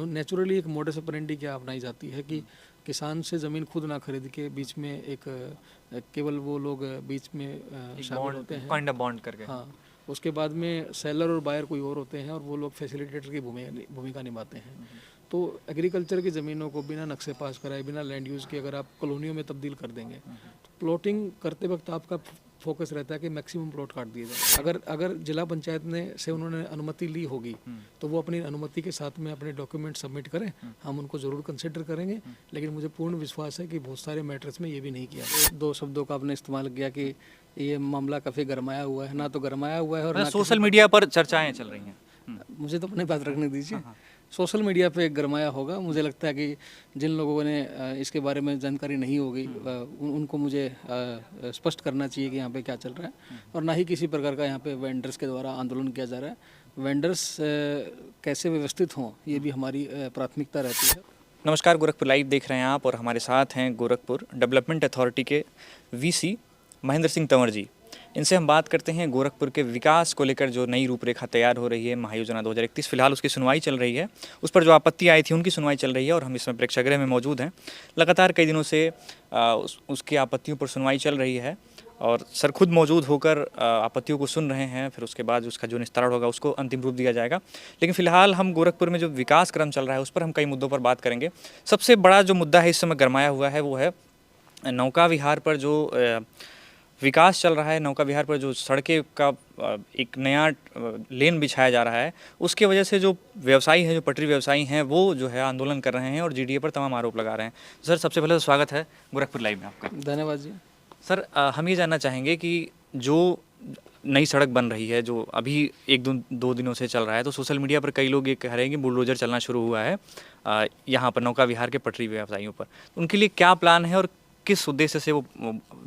Naturally एक modus operandi क्या अपनाई जाती है कि किसान से ज़मीन खुद ना खरीद के बीच में एक केवल वो लोग बीच में शामिल होते हैं, काइंड ऑफ बॉन्ड करके। हाँ, उसके बाद में सेलर और बायर कोई और होते हैं और वो लोग फैसिलिटेटर की भूमिका निभाते हैं। तो एग्रीकल्चर की ज़मीनों को बिना नक्शे पास कराए, बिना लैंड यूज़ के अगर आप कॉलोनियों में तब्दील कर देंगे तो प्लॉटिंग करते वक्त आपका फोकस रहता है कि मैक्सिमम प्लॉट काट दिए जाए। अगर जिला पंचायत ने से उन्होंने अनुमति ली होगी तो वो अपनी अनुमति के साथ में अपने डॉक्यूमेंट सबमिट करें, हम उनको ज़रूर कंसिडर करेंगे। लेकिन मुझे पूर्ण विश्वास है कि बहुत सारे मैटर्स में ये भी नहीं किया। दो शब्दों का आपने इस्तेमाल किया कि ये मामला काफ़ी गरमाया हुआ है, ना तो गरमाया हुआ है और ना सोशल मीडिया पर चर्चाएं चल रही हैं। मुझे तो अपनी बात रखने दीजिए। सोशल मीडिया पे गरमाया होगा, मुझे लगता है कि जिन लोगों ने इसके बारे में जानकारी नहीं होगी उनको मुझे स्पष्ट करना चाहिए कि यहाँ पे क्या चल रहा है और ना ही किसी प्रकार का यहाँ पे वेंडर्स के द्वारा आंदोलन किया जा रहा है। वेंडर्स कैसे व्यवस्थित हों ये भी हमारी प्राथमिकता रहती है। नमस्कार, गोरखपुर लाइव देख रहे हैं आप और हमारे साथ हैं गोरखपुर डेवलपमेंट अथॉरिटी के वीसी महेंद्र सिंह तंवर जी। इनसे हम बात करते हैं गोरखपुर के विकास को लेकर जो नई रूपरेखा तैयार हो रही है महायोजना 2031, फिलहाल उसकी सुनवाई चल रही है। उस पर जो आपत्ति आई थी उनकी सुनवाई चल रही है और हम इसमें प्रेक्षागृह में मौजूद हैं। लगातार कई दिनों से उसकी आपत्तियों पर सुनवाई चल रही है और सर खुद मौजूद होकर आपत्तियों को सुन रहे हैं। फिर उसके बाद उसका जो निस्तारण होगा उसको अंतिम रूप दिया जाएगा। लेकिन फिलहाल हम गोरखपुर में जो विकास क्रम चल रहा है उस पर हम कई मुद्दों पर बात करेंगे। सबसे बड़ा जो मुद्दा है इस समय गरमाया हुआ है वो है नौका विहार पर जो विकास चल रहा है। नौका विहार पर जो सड़कें का एक नया लेन बिछाया जा रहा है उसके वजह से जो व्यवसायी हैं, जो पटरी व्यवसायी हैं, वो जो है आंदोलन कर रहे हैं और जीडीए पर तमाम आरोप लगा रहे हैं। सर सबसे पहले तो स्वागत है गोरखपुर लाइव में आपका। धन्यवाद जी। सर हम ये जानना चाहेंगे कि जो नई सड़क बन रही है जो अभी एक दो दिनों से चल रहा है, तो सोशल मीडिया पर कई लोग ये कह रहे हैं कि बुलडोजर चलना शुरू हुआ है यहाँ पर नौका विहार के पटरी व्यवसायियों पर। उनके लिए क्या प्लान है और किस उद्देश्य से वो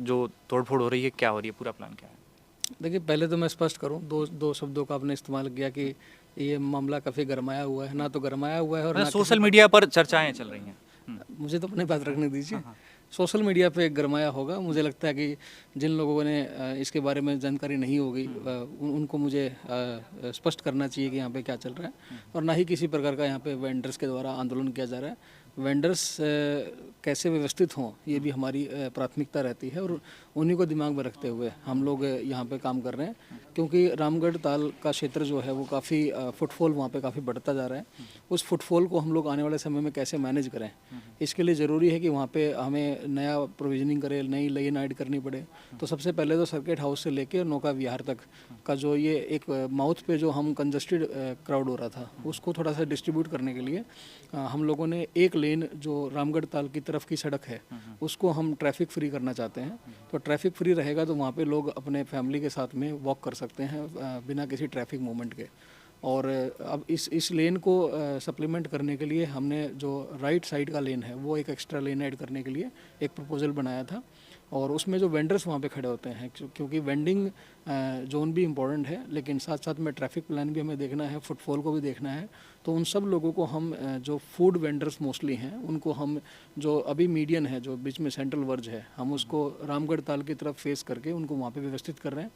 जो तोड़फोड़ हो रही है क्या हो रही है, पूरा प्लान क्या है? देखिए, पहले तो मैं स्पष्ट करूं, दो शब्दों का आपने इस्तेमाल किया कि ये मामला काफ़ी गरमाया हुआ है, ना तो गरमाया हुआ है और ना सोशल मीडिया पर चर्चाएं चल रही हैं। मुझे तो अपनी बात रखने दीजिए। सोशल मीडिया पे गरमाया होगा, मुझे लगता है कि जिन लोगों ने इसके बारे में जानकारी नहीं होगी उनको मुझे स्पष्ट करना चाहिए कि यहाँ पे क्या चल रहा है और ना ही किसी प्रकार का यहाँ पे वेंडर्स के द्वारा आंदोलन किया जा रहा है। वेंडर्स कैसे व्यवस्थित हों ये भी हमारी प्राथमिकता रहती है और उन्हीं को दिमाग में रखते हुए हम लोग यहाँ पे काम कर रहे हैं, क्योंकि रामगढ़ ताल का क्षेत्र जो है वो काफ़ी फुटफॉल वहाँ पे काफ़ी बढ़ता जा रहा है। उस फुटफॉल को हम लोग आने वाले समय में कैसे मैनेज करें, इसके लिए ज़रूरी है कि वहाँ पे हमें नया प्रोविजनिंग करें, नई लेन ऐड करनी पड़े। तो सबसे पहले तो सर्किट हाउस से लेकर नौका विहार तक का जो ये एक माउथ पे जो हम कंजस्टेड क्राउड हो रहा था उसको थोड़ा सा डिस्ट्रीब्यूट करने के लिए हम लोगों ने एक लेन जो रामगढ़ ताल की तरफ की सड़क है उसको हम ट्रैफिक फ्री करना चाहते हैं। तो ट्रैफिक फ्री रहेगा तो वहाँ पे लोग अपने फैमिली के साथ में वॉक कर सकते हैं बिना किसी ट्रैफिक मूवमेंट के। और अब इस लेन को सप्लीमेंट करने के लिए हमने जो राइट साइड का लेन है वो एक एक्स्ट्रा लेन ऐड करने के लिए एक प्रपोजल बनाया था और उसमें जो वेंडर्स वहाँ पे खड़े होते हैं, क्योंकि वेंडिंग जोन भी इम्पोर्टेंट है लेकिन साथ साथ में ट्रैफिक प्लान भी हमें देखना है, फुटफॉल को भी देखना है। तो उन सब लोगों को हम जो फूड वेंडर्स मोस्टली हैं उनको हम जो अभी मीडियन है जो बीच में सेंट्रल वर्ज है हम उसको रामगढ़ ताल की तरफ फेस करके उनको वहाँ पे व्यवस्थित कर रहे हैं।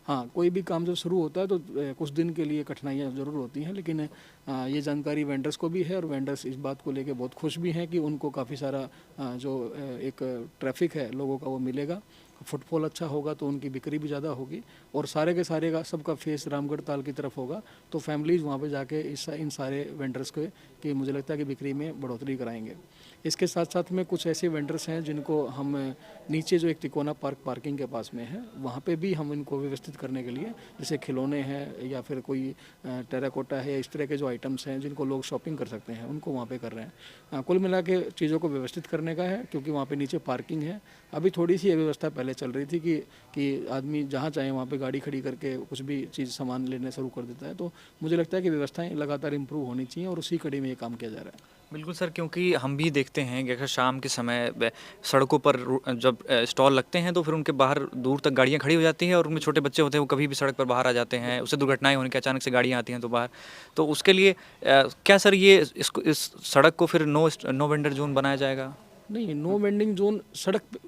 हाँ, कोई भी काम जब शुरू होता है तो कुछ दिन के लिए कठिनाइयाँ ज़रूर होती हैं, लेकिन ये जानकारी वेंडर्स को भी है और वेंडर्स इस बात को लेके बहुत खुश भी हैं कि उनको काफ़ी सारा जो एक ट्रैफिक है लोगों का वो मिलेगा, फुटफॉल अच्छा होगा तो उनकी बिक्री भी ज़्यादा होगी और सारे के सारे का सबका फेस रामगढ़ ताल की तरफ होगा तो फैमिलीज़ वहाँ पे जाके इन सारे वेंडर्स के कि मुझे लगता है कि बिक्री में बढ़ोतरी कराएंगे। इसके साथ साथ में कुछ ऐसे वेंडर्स हैं जिनको हम नीचे जो एक तिकोना पार्किंग के पास में है वहाँ पे भी हम इनको व्यवस्थित करने के लिए, जैसे खिलौने हैं या फिर कोई टेराकोटा है या इस तरह के जो आइटम्स हैं जिनको लोग शॉपिंग कर सकते हैं उनको वहाँ पे कर रहे हैं। कुल मिला के चीज़ों को व्यवस्थित करने का है, क्योंकि वहाँ पे नीचे पार्किंग है। अभी थोड़ी सी व्यवस्था पहले चल रही थी कि आदमी जहाँ चाहे वहाँ पे गाड़ी खड़ी करके कुछ भी चीज़ सामान लेने शुरू कर देता है। तो मुझे लगता है कि व्यवस्थाएं लगातार इम्प्रूव होनी चाहिए और उसी कड़ी में ये काम किया जा रहा है। बिल्कुल सर, क्योंकि हम भी देखते हैं कि अगर शाम के समय सड़कों पर जब स्टॉल लगते हैं तो फिर उनके बाहर दूर तक गाड़ियां खड़ी हो जाती हैं और उनमें छोटे बच्चे होते हैं वो कभी भी सड़क पर बाहर आ जाते हैं, उससे दुर्घटनाएं होने के अचानक से गाड़ियां आती हैं तो बाहर। तो उसके लिए क्या सर ये इस सड़क को फिर नो वेंडर जोन बनाया जाएगा? नहीं, नो वेंडिंग जोन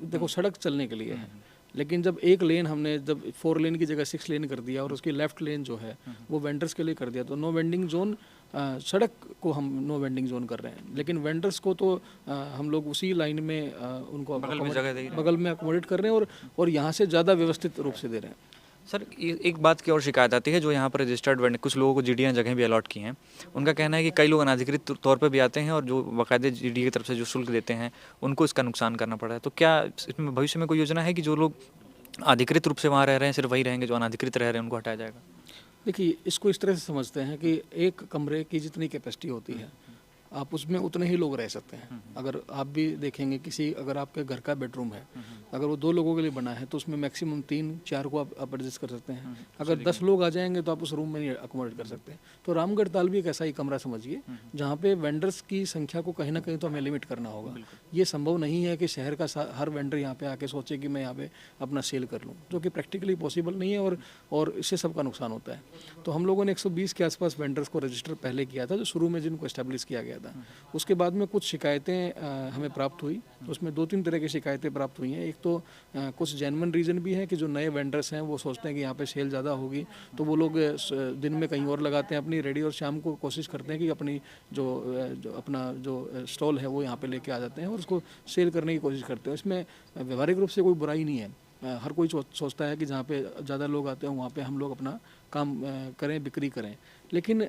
देखो सड़क चलने के लिए है, लेकिन जब एक लेन हमने जब 4 लेन की जगह 6 लेन कर दिया और उसकी लेफ्ट लेन जो है वो वेंडर्स के लिए कर दिया तो नो वेंडिंग जोन सड़क को हम नो वेंडिंग जोन कर रहे हैं, लेकिन वेंडर्स को तो हम लोग उसी लाइन में उनको बगल में अकोमोडेट कर रहे हैं और यहाँ से ज़्यादा व्यवस्थित रूप से दे रहे हैं। सर एक बात की और शिकायत आती है, जो यहाँ पर रजिस्टर्ड वेंडर, कुछ लोगों को जीडीए ने जगह भी अलॉट की हैं, उनका कहना है कि कई लोग अनाधिकृत तौर पर भी आते हैं और जो बाकायदे जीडीए की तरफ से जो शुल्क देते हैं उनको इसका नुकसान करना पड़ा है। तो क्या इसमें भविष्य में कोई योजना है कि जो लोग अधिकृत रूप से वहाँ रह रहे हैं सिर्फ वही रहेंगे, जो अनाधिकृत रह रहे हैं उनको हटाया जाएगा? देखिए, इसको इस तरह से समझते हैं कि एक कमरे की जितनी कैपेसिटी होती है आप उसमें उतने ही लोग रह सकते हैं। अगर आप भी देखेंगे अगर आपके घर का बेडरूम है, अगर वो 2 लोगों के लिए बना है तो उसमें मैक्सिमम 3-4 को आप एडजस्ट कर सकते हैं। अगर 10 लोग आ जाएंगे तो आप उस रूम में नहीं अकोमोडेट कर सकते। तो रामगढ़ ताल भी एक ऐसा ही कमरा समझिए जहाँ पे वेंडर्स की संख्या को कहीं ना कहीं तो हमें लिमिट करना होगा। ये संभव नहीं है कि शहर का हर वेंडर यहाँ पे आके सोचे कि मैं यहाँ पे अपना सेल कर लूँ, जो कि प्रैक्टिकली पॉसिबल नहीं है और इससे सबका नुकसान होता है। तो हम लोगों ने 120 के आसपास वेंडर्स को रजिस्टर पहले किया था, जो शुरू में जिनको एस्टेब्लिश किया गया था। उसके बाद में कुछ शिकायतें हमें प्राप्त हुई। उसमें 2-3 तरह की शिकायतें प्राप्त हुई हैं। एक तो कुछ जेन्युइन रीज़न भी है कि जो नए वेंडर्स हैं वो सोचते हैं कि यहाँ पे सेल ज़्यादा होगी, तो वो लोग दिन में कहीं और लगाते हैं अपनी रेडी, और शाम को कोशिश करते हैं कि अपनी जो स्टॉल है वो यहाँ पे लेके आ जाते हैं और उसको सेल करने की कोशिश करते हैं। इसमें व्यवहारिक रूप से कोई बुराई नहीं है। हर कोई सोचता है कि जहाँ पे ज़्यादा लोग आते हैं वहाँ पे हम लोग अपना काम करें, बिक्री करें। लेकिन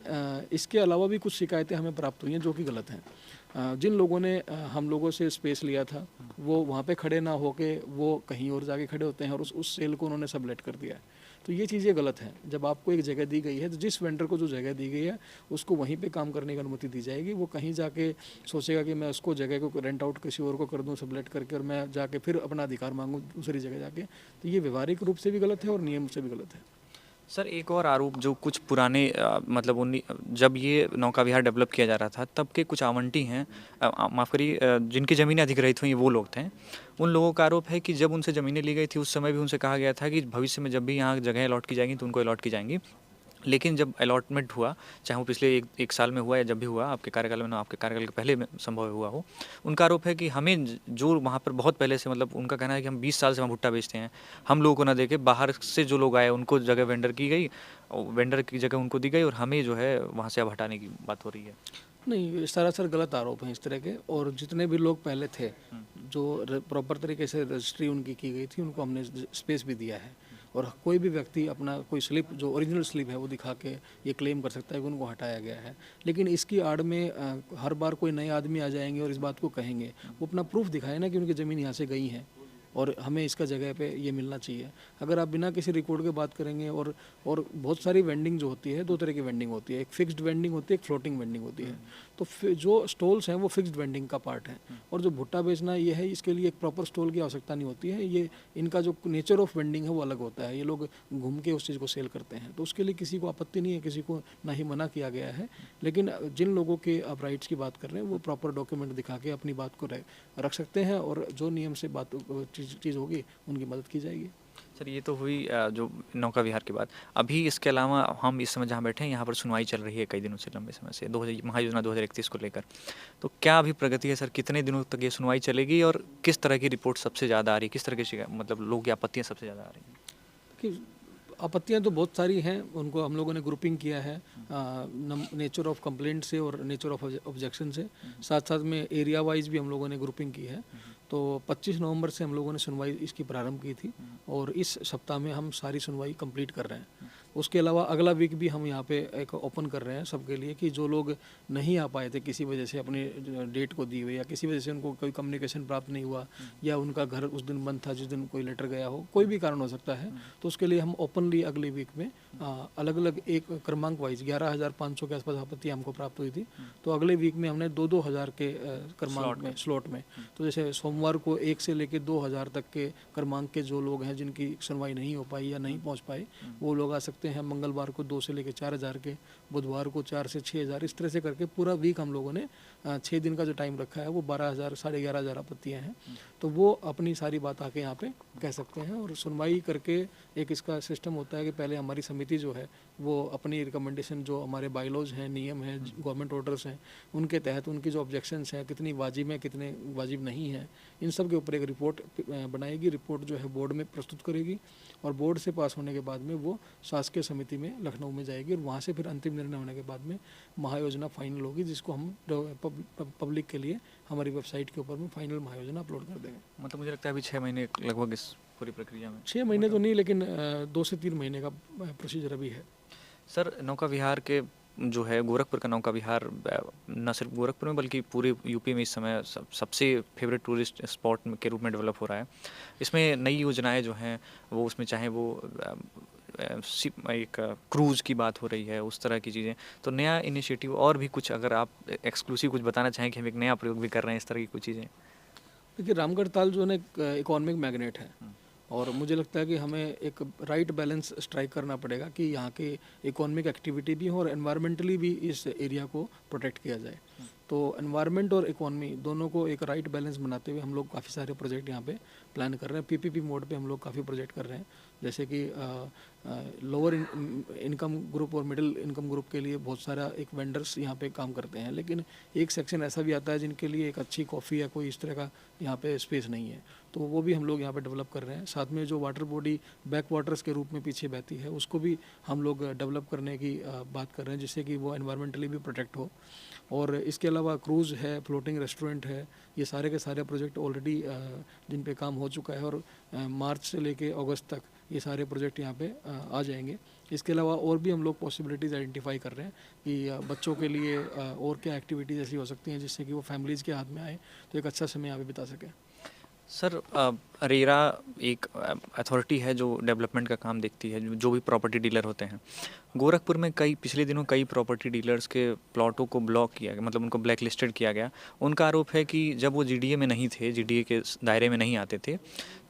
इसके अलावा भी कुछ शिकायतें हमें प्राप्त हुई हैं जो कि गलत हैं। जिन लोगों ने हम लोगों से स्पेस लिया था वो वहाँ पे खड़े ना होके वो कहीं और जाके खड़े होते हैं और उस सेल को उन्होंने सबलेट कर दिया है। तो ये चीज़ें गलत हैं। जब आपको एक जगह दी गई है तो जिस वेंडर को जो जगह दी गई है उसको वहीं पे काम करने की अनुमति दी जाएगी। वो कहीं जाके सोचेगा कि मैं उसको जगह को रेंट आउट किसी और को कर दूं सबलेट करके और मैं जाके फिर अपना अधिकार मांगूं दूसरी जगह जाके, तो ये व्यवहारिक रूप से भी गलत है और नियम से भी गलत है। सर एक और आरोप, जो कुछ पुराने मतलब जब ये नौका विहार डेवलप किया जा रहा था तब के कुछ आवंटी हैं, माफ़ करिए, जिनकी ज़मीनें अधिग्रहित हुई वो लोग थे। उन लोगों का आरोप है कि जब उनसे ज़मीनें ली गई थी उस समय भी उनसे कहा गया था कि भविष्य में जब भी यहाँ जगह अलॉट की जाएंगी तो उनको अलॉट की जाएंगी। लेकिन जब अलॉटमेंट हुआ, चाहे वो पिछले एक साल में हुआ या जब भी हुआ, आपके कार्यकाल में ना आपके कार्यकाल के पहले में संभव हुआ हो, उनका आरोप है कि हमें जो वहाँ पर बहुत पहले से, मतलब उनका कहना है कि हम 20 साल से वहाँ भुट्टा बेचते हैं, हम लोगों को ना देके बाहर से जो लोग आए उनको जगह वेंडर की गई, वेंडर की जगह उनको दी गई और हमें जो है वहाँ से अब हटाने की बात हो रही है। नहीं, सरासर गलत आरोप हैं इस तरह के। और जितने भी लोग पहले थे जो प्रॉपर तरीके से रजिस्ट्री उनकी की गई थी उनको हमने स्पेस भी दिया है। और कोई भी व्यक्ति अपना कोई स्लिप जो ओरिजिनल स्लिप है वो दिखा के ये क्लेम कर सकता है कि उनको हटाया गया है। लेकिन इसकी आड़ में हर बार कोई नए आदमी आ जाएंगे और इस बात को कहेंगे, वो अपना प्रूफ दिखाए ना कि उनकी ज़मीन यहाँ से गई है और हमें इसका जगह पे ये मिलना चाहिए। अगर आप बिना किसी रिकॉर्ड के बात करेंगे और बहुत सारी वेंडिंग जो होती है, 2 तरह की वेंडिंग होती है, एक फिक्स्ड वेंडिंग होती है, एक फ्लोटिंग वेंडिंग होती है। तो जो स्टॉल्स हैं वो फिक्स्ड वेंडिंग का पार्ट है और जो भुट्टा बेचना ये है, इसके लिए एक प्रॉपर स्टॉल की आवश्यकता नहीं होती है। ये इनका जो नेचर ऑफ वेंडिंग है वो अलग होता है। ये लोग घूम के उस चीज़ को सेल करते हैं, तो उसके लिए किसी को आपत्ति नहीं है, किसी को ना ही मना किया गया है। लेकिन जिन लोगों के आप राइट्स की बात कर रहे हैं वो प्रॉपर डॉक्यूमेंट दिखा के अपनी बात को रख सकते हैं और जो नियम से बात चीज़ होगी उनकी मदद की जाएगी। सर ये तो हुई जो नौका विहार की बात। अभी इसके अलावा हम इस समय जहाँ बैठे हैं यहाँ पर सुनवाई चल रही है कई दिनों से, लंबे समय से, महायोजना 2031 को लेकर। तो क्या अभी प्रगति है सर? कितने दिनों तक ये सुनवाई चलेगी और किस तरह की रिपोर्ट सबसे ज़्यादा आ रही है? किस तरह की मतलब लोगों की आपत्तियाँ सबसे ज़्यादा आ रही हैं? कि आपत्तियाँ तो बहुत सारी हैं, उनको हम लोगों ने ग्रुपिंग किया है नेचर ऑफ कंप्लेंट से और नेचर ऑफ ऑब्जेक्शन से। साथ साथ में एरिया वाइज भी हम लोगों ने ग्रुपिंग की है। तो 25 नवंबर से हम लोगों ने सुनवाई इसकी प्रारंभ की थी और इस सप्ताह में हम सारी सुनवाई कंप्लीट कर रहे हैं। उसके अलावा अगला वीक भी हम यहाँ पे एक ओपन कर रहे हैं सबके लिए कि जो लोग नहीं आ पाए थे किसी वजह से, अपने डेट को दी हुई या किसी वजह से उनको कोई कम्युनिकेशन प्राप्त नहीं हुआ या उनका घर उस दिन बंद था जिस दिन कोई लेटर गया हो, कोई भी कारण हो सकता है, तो उसके लिए हम ओपनली अगले वीक में अलग अलग एक क्रमांक वाइज 11,500 के आसपास आपत्ति हमको प्राप्त हुई थी। तो अगले वीक में हमने 2-2 हज़ार के क्रमांक में स्लॉट में, तो जैसे सोमवार को 1 से लेकर 2,000 तक के क्रमांक के जो लोग हैं जिनकी सुनवाई नहीं हो पाई या नहीं पहुँच पाए वो लोग आ सकते हैं। मंगलवार को 2 से लेकर 4,000 के, बुधवार को 4 से 6,000, इस तरह से करके पूरा वीक हम लोगों ने 6 दिन का जो टाइम रखा है वो 12,000 साढ़े 11,000 आपत्तियाँ हैं। तो वो अपनी सारी बात आके यहाँ पे कह सकते हैं और सुनवाई करके एक इसका सिस्टम होता है कि पहले हमारी समिति जो है वो अपनी रिकमेंडेशन, जो हमारे बायलॉज हैं, नियम हैं, गवर्नमेंट ऑर्डर्स हैं, उनके तहत उनकी जो ऑब्जेक्शंस हैं कितनी वाजिब हैं कितने वाजिब नहीं हैं, इन सब के ऊपर एक रिपोर्ट बनाएगी। रिपोर्ट जो है बोर्ड में प्रस्तुत करेगी और बोर्ड से पास होने के बाद में वो शासकीय शासकीय समिति में लखनऊ में जाएगी और वहाँ से फिर अंतिम निर्णय होने के बाद में महायोजना फाइनल होगी, जिसको हम पब्लिक के लिए हमारी वेबसाइट के ऊपर में फाइनल महायोजना अपलोड कर देंगे। मतलब मुझे लगता है अभी 6 महीने लगभग इस पूरी प्रक्रिया में। 6 महीने तो नहीं, लेकिन 2 से 3 महीने का प्रोसीजर अभी है। सर नौका विहार के जो है गोरखपुर का नौका विहार न सिर्फ गोरखपुर में बल्कि पूरे यूपी में इस समय सबसे फेवरेट टूरिस्ट स्पॉट के रूप में डेवलप हो रहा है। इसमें नई योजनाएं जो हैं वो उसमें चाहे वो एक क्रूज़ की बात हो रही है, उस तरह की चीज़ें, तो नया इनिशिएटिव और भी कुछ अगर आप एक्सक्लूसिव कुछ बताना चाहें कि हम एक नया प्रयोग भी कर रहे हैं इस तरह की कुछ चीज़ें। देखिए रामगढ़ ताल जो है ना एक इकोनॉमिक मैग्नेट है और मुझे लगता है कि हमें एक राइट बैलेंस स्ट्राइक करना पड़ेगा कि यहाँ की इकोनॉमिक एक्टिविटी भी हो और एनवायरमेंटली भी इस एरिया को प्रोटेक्ट किया जाए। तो एनवायरनमेंट और इकोनॉमी दोनों को एक राइट बैलेंस बनाते हुए हम लोग काफ़ी सारे प्रोजेक्ट यहाँ पे प्लान कर रहे हैं। पीपीपी मोड पे हम लोग काफ़ी प्रोजेक्ट कर रहे हैं, जैसे कि लोअर इनकम ग्रुप और मिडिल इनकम ग्रुप के लिए बहुत सारा एक वेंडर्स यहाँ पे काम करते हैं, लेकिन एक सेक्शन ऐसा भी आता है जिनके लिए एक अच्छी कॉफ़ी या कोई इस तरह का यहाँ पे स्पेस नहीं है, तो वो भी हम लोग यहाँ पे डेवलप कर रहे हैं। साथ में जो वाटर बॉडी बैक वाटर्स के रूप में पीछे बहती है उसको भी हम लोग डेवलप करने की बात कर रहे हैं, जिससे कि वो एनवायरमेंटली भी प्रोटेक्ट हो। और इसके अलावा क्रूज़ है, फ्लोटिंग रेस्टोरेंट है, ये सारे के सारे प्रोजेक्ट ऑलरेडी जिन पे काम हो चुका है और मार्च से लेके अगस्त तक ये सारे प्रोजेक्ट यहाँ पे आ जाएंगे। इसके अलावा और भी हम लोग पॉसिबिलिटीज़ आइडेंटिफाई कर रहे हैं कि बच्चों के लिए और क्या एक्टिविटीज़ ऐसी हो सकती हैं जिससे कि वो फैमिलीज़ के हाथ में आए तो एक अच्छा समय यहाँ पे बिता सकें। सर रेरा एक अथॉरिटी है जो डेवलपमेंट का काम देखती है, जो भी प्रॉपर्टी डीलर होते हैं। गोरखपुर में पिछले दिनों कई प्रॉपर्टी डीलर्स के प्लॉटों को ब्लॉक किया गया, मतलब उनको ब्लैक लिस्टेड किया गया। उनका आरोप है कि जब वो जीडीए में नहीं थे, जीडीए के दायरे में नहीं आते थे,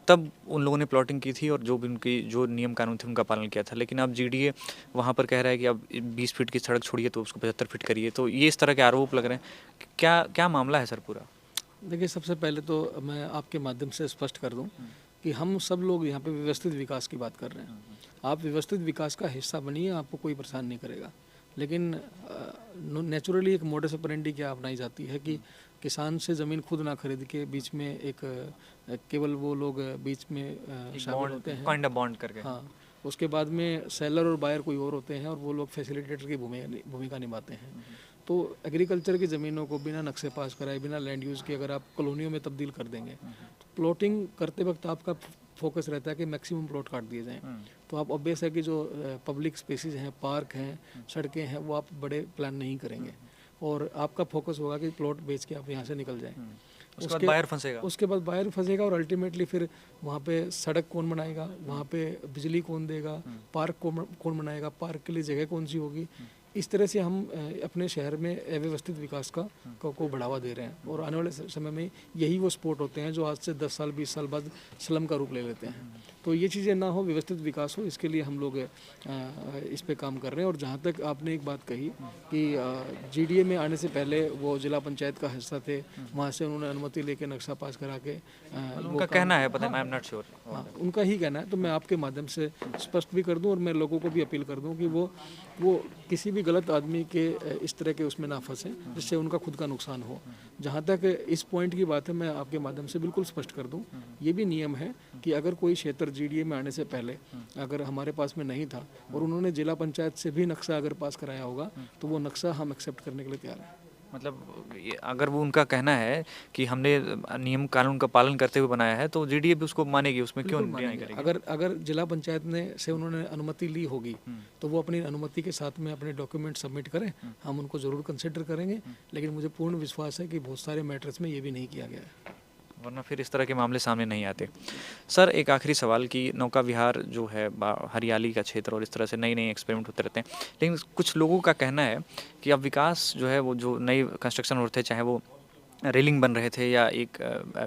तब उन लोगों ने प्लॉटिंग की थी और जो भी उनकी जो नियम कानून थे उनका पालन किया था। लेकिन अब जीडीए वहाँ पर कह रहा है कि अब 20 फीट की सड़क छोड़िए तो उसको 75 फीट करिए, तो ये इस तरह के आरोप लग रहे हैं। क्या मामला है सर पूरा? देखिए सबसे पहले तो मैं आपके माध्यम से स्पष्ट कर दूं कि हम सब लोग यहाँ पे व्यवस्थित विकास की बात कर रहे हैं। आप व्यवस्थित विकास का हिस्सा बनिए, आपको कोई परेशान नहीं करेगा। लेकिन नेचुरली एक मोडस ऑपरेंडी क्या अपनाई जाती है कि किसान से ज़मीन खुद ना खरीद के बीच में एक केवल वो लोग बीच में शामिल होते हैं, काइंड ऑफ बॉन्ड करके। हाँ, उसके बाद में सेलर और बायर कोई और होते हैं और वो लोग फैसिलिटेटर की भूमिका निभाते हैं। तो एग्रीकल्चर की ज़मीनों को बिना नक्शे पास कराए, बिना लैंड यूज़ के अगर आप कॉलोनियों में तब्दील कर देंगे तो प्लॉटिंग करते वक्त आपका फोकस रहता है कि मैक्सिमम प्लॉट काट दिए जाएं। तो आप ऑब्वियस है कि जो पब्लिक स्पेसेस हैं, पार्क हैं, सड़कें हैं, वो आप बड़े प्लान नहीं करेंगे और आपका फोकस होगा कि प्लॉट बेच के आप यहाँ से निकल जाएं। उसके बाद बायर फंसेगा और अल्टीमेटली फिर वहाँ पे सड़क कौन बनाएगा, वहाँ पे बिजली कौन देगा, पार्क कौन बनाएगा, पार्क के लिए जगह कौन सी होगी। इस तरह से हम अपने शहर में अव्यवस्थित विकास को बढ़ावा दे रहे हैं और आने वाले समय में यही वो स्पॉट होते हैं जो आज से 10 साल 20 साल बाद स्लम का रूप ले लेते हैं। तो ये चीज़ें ना हो, व्यवस्थित विकास हो, इसके लिए हम लोग इस पे काम कर रहे हैं। और जहाँ तक आपने एक बात कही कि जीडीए में आने से पहले वो जिला पंचायत का हिस्सा थे, वहाँ से उन्होंने अनुमति लेके नक्शा पास करा के उनका कहना है, पता है, आई एम नॉट श्योर, हाँ उनका ही कहना है। तो मैं आपके माध्यम से स्पष्ट भी कर दूं और मैं लोगों को भी अपील कर दूं कि वो किसी भी गलत आदमी के इस तरह के उसमें ना फंसे जिससे उनका खुद का नुकसान हो। जहाँ तक इस पॉइंट की बात है, मैं आपके माध्यम से बिल्कुल स्पष्ट कर दूं, ये भी नियम है कि अगर कोई क्षेत्र जीडीए में आने से पहले अगर हमारे पास में नहीं था और उन्होंने जिला पंचायत से भी नक्शा अगर पास कराया होगा तो वो नक्शा हम एक्सेप्ट करने के लिए तैयार हैं। मतलब अगर वो उनका कहना है कि हमने नियम कानून का पालन करते हुए बनाया है तो जीडीए भी उसको मानेगी, उसमें क्यों नहीं करेगी? अगर जिला पंचायत से उन्होंने अनुमति ली होगी तो वो अपनी अनुमति के साथ में अपने डॉक्यूमेंट सबमिट करें, हम उनको ज़रूर कंसिडर करेंगे। लेकिन मुझे पूर्ण विश्वास है कि बहुत सारे मैटर्स में ये भी नहीं किया गया है, वरना फिर इस तरह के मामले सामने नहीं आते। सर एक आखिरी सवाल कि नौका विहार जो है हरियाली का क्षेत्र और इस तरह से नई नई एक्सपेरिमेंट होते रहते हैं, लेकिन कुछ लोगों का कहना है कि अब विकास जो है वो जो नए कंस्ट्रक्शन होते थे, चाहे वो रेलिंग बन रहे थे या एक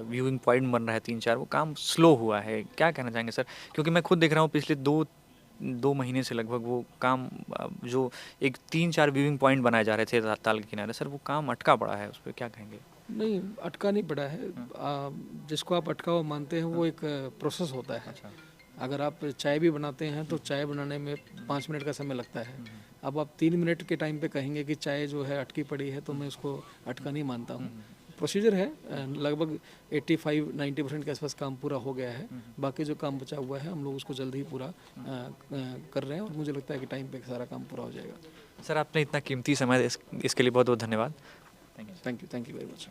व्यूइंग पॉइंट बन रहा है 3-4, वो काम स्लो हुआ है। क्या कहना चाहेंगे सर? क्योंकि मैं खुद देख रहा हूँ पिछले दो महीने से लगभग वो काम जो एक 3-4 व्यूइंग पॉइंट बनाए जा रहे थे ताल के किनारे, सर वो काम अटका पड़ा है, उस पर क्या कहेंगे? नहीं, अटका नहीं पड़ा है। जिसको आप अटका हुआ मानते हैं वो एक प्रोसेस होता है। अच्छा। अगर आप चाय भी बनाते हैं तो चाय बनाने में 5 मिनट का समय लगता है। अब आप 3 मिनट के टाइम पे कहेंगे कि चाय जो है अटकी पड़ी है तो मैं उसको अटका नहीं मानता हूँ। प्रोसीजर है, लगभग 85-90% के आसपास काम पूरा हो गया है। बाकी जो काम बचा हुआ है हम लोग उसको जल्द ही पूरा कर रहे हैं और मुझे लगता है कि टाइम पे सारा काम पूरा हो जाएगा। सर, आपने इतना कीमती समय इसके लिए बहुत बहुत धन्यवाद। Thank you very much.